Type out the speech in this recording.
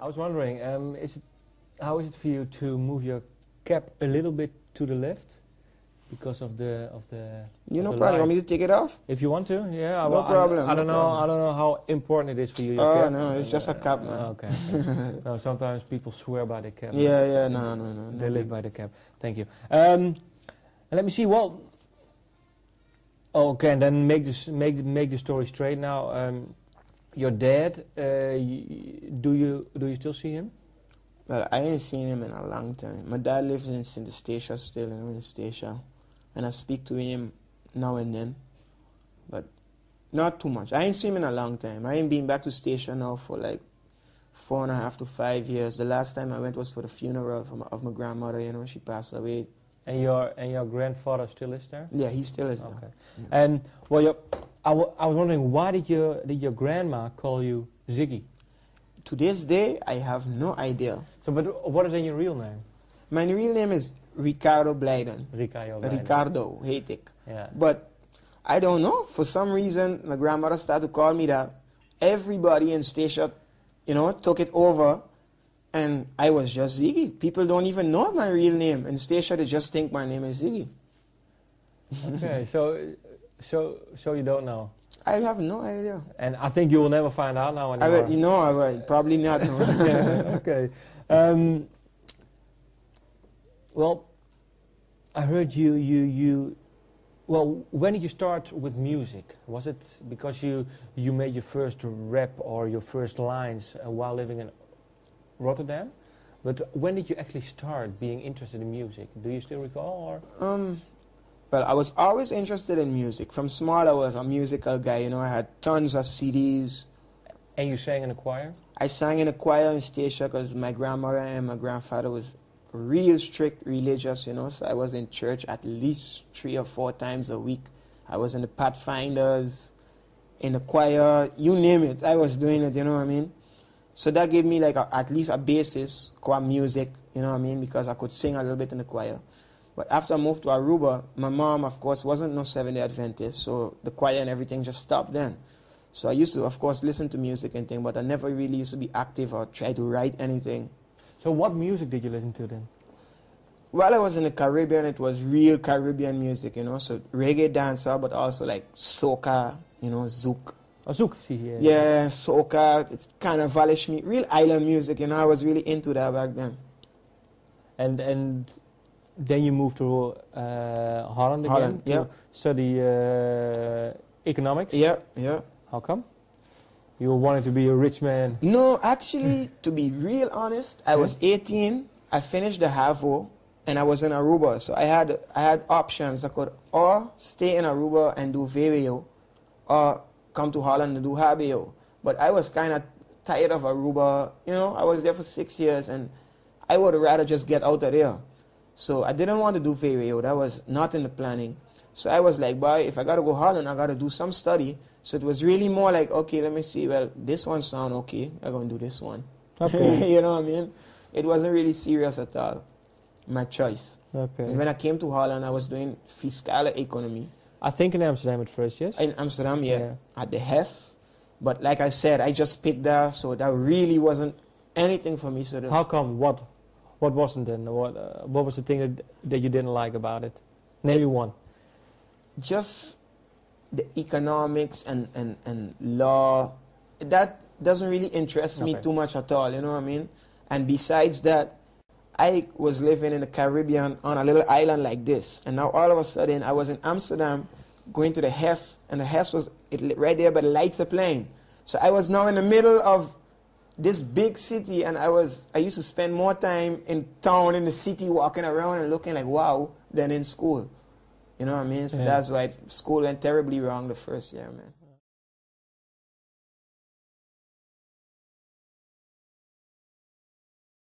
I was wondering, how is it for you to move your cap a little bit to the left because of the You no problem. You want me to take it off? If you want to, yeah. No problem. I don't know how important it is for you. Your cap. No, it's just a cap, man. Okay. No, sometimes people swear by the cap. Yeah, no. They live by the cap. Thank you. Let me see. Well, okay, and then make the story straight now. Your dad, do you still see him? Well, I ain't seen him in a long time. My dad lives in the station still, in the station. And I speak to him now and then. But not too much. I ain't seen him in a long time. I ain't been back to station now for like 4.5 to 5 years. The last time I went was for the funeral of my grandmother, she passed away. And your grandfather still is there? Yeah, he still is there. Okay. Yeah. And well, I was wondering, why did your grandma call you Ziggy? To this day, I have no idea. So, but what is then your real name? My real name is Ricardo Blijden. Ricardo, heet ik. Yeah. But I don't know. For some reason, my grandmother started to call me that. Everybody in station, took it over. And I was just Ziggy. People don't even know my real name. In station, they just think my name is Ziggy. Okay, so you don't know? I have no idea. And I think you will never find out now anymore. I will. Probably not. No. Okay. Well, I heard you. Well, when did you start with music? Was it because you made your first rap or your first lines while living in Rotterdam? But when did you actually start being interested in music? Do you still recall? Or? Well, I was always interested in music. From small, I was a musical guy. I had tons of CDs. And you sang in a choir? I sang in a choir in station because my grandmother and my grandfather was real strict religious, So I was in church at least 3 or 4 times a week. I was in the Pathfinders, in the choir, you name it. I was doing it, you know what I mean? So that gave me like at least a basis, choir music, you know what I mean? Because I could sing a little bit in the choir. But after I moved to Aruba, my mom, of course, wasn't no Seventh-day Adventist, so the choir and everything just stopped then. So I used to, of course, listen to music and things, but I never really used to be active or try to write anything. So what music did you listen to then? While I was in the Caribbean, it was real Caribbean music, So reggae dancehall, but also like soca, zouk. Oh, zouk, see, yeah. Yeah, soca, it's kind of Valish, real island music, I was really into that back then. And then you moved to Holland again to study economics? Yeah. How come? You wanted to be a rich man? No, actually, to be real honest, I was 18, I finished the HAVO, and I was in Aruba. So I had options. I could or stay in Aruba and do VWO, or come to Holland and do HBO. But I was kind of tired of Aruba. I was there for 6 years, and I would rather just get out of there. So I didn't want to do VWO. That was not in the planning. So I was like, boy, if I got to go Holland, I got to do some study. So it was really more like, okay, let me see. Well, this one sound okay. I'm going to do this one. Okay. You know what I mean? It wasn't really serious at all, my choice. Okay. And when I came to Holland, I was doing fiscale economie. I think in Amsterdam at first, yes? In Amsterdam, yeah. At the HES. But like I said, I just picked that, so that really wasn't anything for me. So how come? What wasn't then? What was the thing that you didn't like about it? Name one. Just the economics and law. That doesn't really interest me too much at all, you know what I mean? And besides that, I was living in the Caribbean on a little island like this. And now all of a sudden, I was in Amsterdam going to the HES, and the HES was right there by the lights are playing. So I was now in the middle of this big city, and I used to spend more time in town, in the city, walking around and looking like, wow, than in school. You know what I mean? So that's why school went terribly wrong the first year, man.